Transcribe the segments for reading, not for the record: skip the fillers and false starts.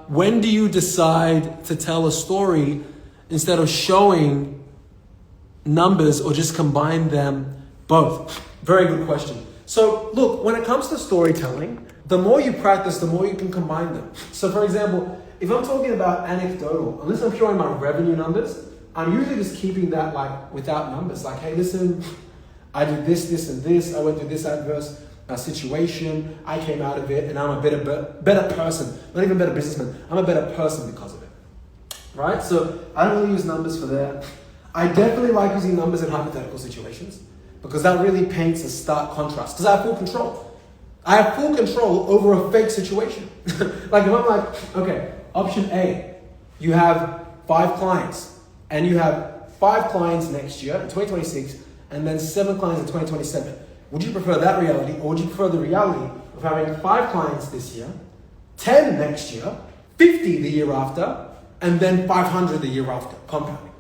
when do you decide to tell a story instead of showing numbers, or just combine them both? Very good question. So look, when it comes to storytelling, the more you practice, the more you can combine them. So for example, if I'm talking about anecdotal, unless I'm showing my revenue numbers, I'm usually just keeping that like without numbers. Like, hey, listen, I did this, this, and this. I went through this adverse situation. I came out of it, and I'm a better person. Not even better businessman. I'm a better person because of it. Right? So I don't really use numbers for that. I definitely like using numbers in hypothetical situations because that really paints a stark contrast. Because I have full control. I have full control over a fake situation. Like if I'm like, okay, option A, you have 5 clients, and you have 5 clients next year in 2026, and then 7 clients in 2027. Would you prefer that reality, or would you prefer the reality of having 5 clients this year, 10 next year, 50 the year after, and then 500 the year after, compounding?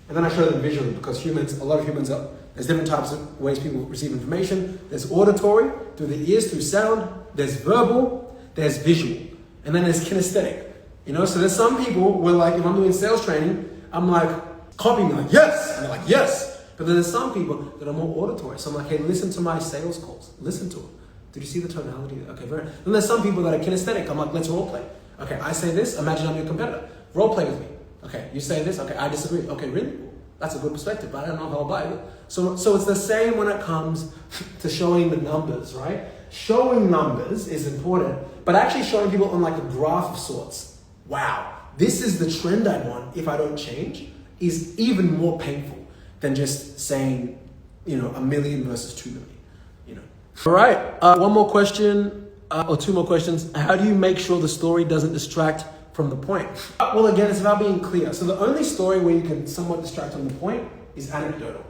And then I show them visually, because a lot of humans there's different types of ways people receive information. There's auditory, through the ears, through sound. There's verbal, there's visual. And then there's kinesthetic. So there's some people where like, if I'm doing sales training, I'm like copying, like, yes! And they're like, yes! But then there's some people that are more auditory. So I'm like, hey, listen to my sales calls. Listen to them. Did you see the tonality? Okay, very. Then there's some people that are kinesthetic. I'm like, let's role play. Okay, I say this, imagine I'm your competitor. Role play with me. Okay, you say this, okay, I disagree. Okay, really? That's a good perspective, but I don't know how I'll buy it. So it's the same when it comes to showing the numbers, right? Showing numbers is important, but actually showing people on like a graph of sorts. Wow, this is the trend I want if I don't change, is even more painful than just saying, 1 million versus 2 million, All right, one more question, or 2 more questions. How do you make sure the story doesn't distract from the point? Well, again, it's about being clear. So the only story where you can somewhat distract from the point is anecdotal.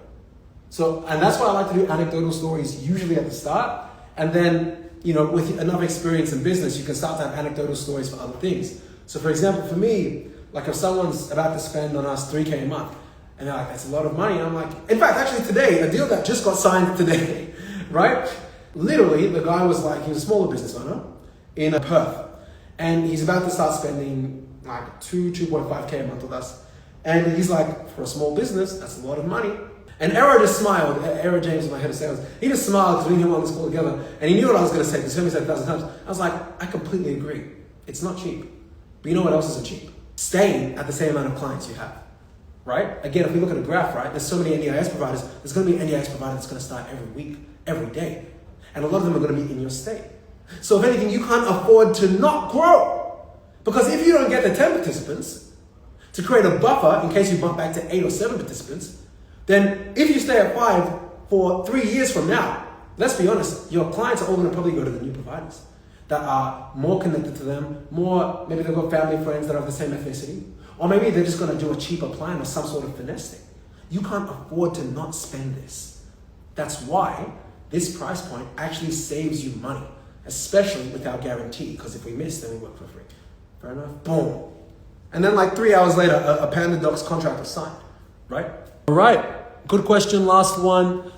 And that's why I like to do anecdotal stories usually at the start. And then, with enough experience in business, you can start to have anecdotal stories for other things. So for example, for me, like if someone's about to spend on us $3K a month, and they're like, that's a lot of money. And I'm like, in fact, actually today, a deal that just got signed today, right? Literally, the guy was like, he was a smaller business owner in Perth. And he's about to start spending like 2.5K a month with us. And he's like, for a small business, that's a lot of money. And Era just smiled. Era James, my head of sales, he just smiled because we knew him on this call together. And he knew what I was going to say because he heard me say it 1,000 times. I was like, I completely agree. It's not cheap. But you know what else isn't cheap? Staying at the same amount of clients you have, right? Again, if we look at a graph, right, there's so many NDIS providers. There's going to be an NDIS provider that's going to start every week, every day. And a lot of them are going to be in your state. So if anything, you can't afford to not grow. Because if you don't get the 10 participants to create a buffer in case you bump back to 8 or 7 participants, then if you stay at 5 for 3 years from now, let's be honest, your clients are all going to probably go to the new providers that are more connected to them, maybe they've got family, friends that are of the same ethnicity, or maybe they're just going to do a cheaper plan or some sort of finesse thing. You can't afford to not spend this. That's why this price point actually saves you money, especially with our guarantee, because if we miss, then we work for free. Fair enough? Boom. And then like 3 hours later, a Panda Docs contract was signed, right? All right, good question, last one.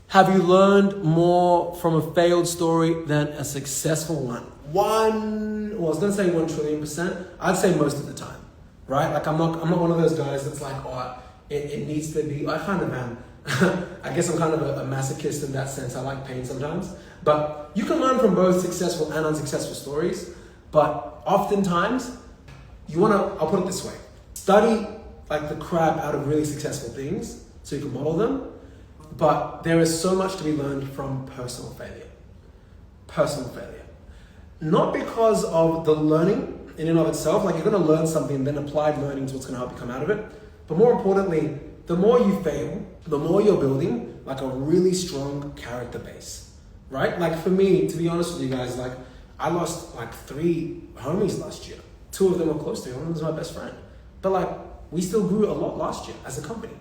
Have you learned more from a failed story than a successful one? I was gonna say 1 trillion%. I'd say most of the time, right? Like I'm not one of those guys that's like, it needs to be, I kind of am. I guess I'm kind of a masochist in that sense. I like pain sometimes. But you can learn from both successful and unsuccessful stories. But oftentimes, I'll put it this way. Study like the crap out of really successful things so you can model them. But there is so much to be learned from personal failure. Personal failure. Not because of the learning in and of itself, like you're gonna learn something, then applied learning is what's gonna help you come out of it. But more importantly, the more you fail, the more you're building like a really strong character base, right? Like for me, to be honest with you guys, like I lost like 3 homies last year. 2 of them were close to me, one of them was my best friend. But like, we still grew a lot last year as a company.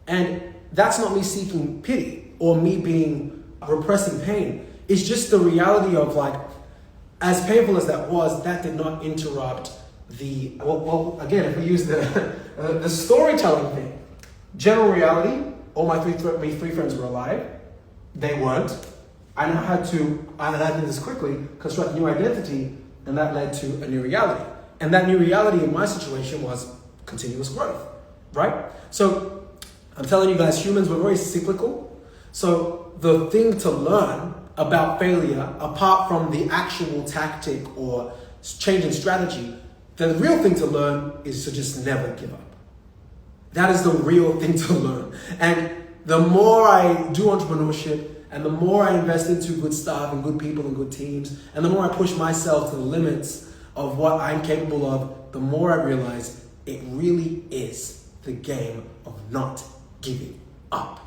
And that's not me seeking pity or me being repressing pain. It's just the reality of like, as painful as that was, that did not interrupt the, again, if we use the storytelling thing, general reality, all my 3 friends were alive. They weren't. I had to do this quickly, construct a new identity, and that led to a new reality. And that new reality in my situation was continuous growth, right? So I'm telling you guys, humans, we're very cyclical. So the thing to learn about failure, apart from the actual tactic or change in strategy, the real thing to learn is to just never give up. That is the real thing to learn. And the more I do entrepreneurship, and the more I invest into good stuff and good people and good teams, and the more I push myself to the limits of what I'm capable of, the more I realize it really is the game of not giving up.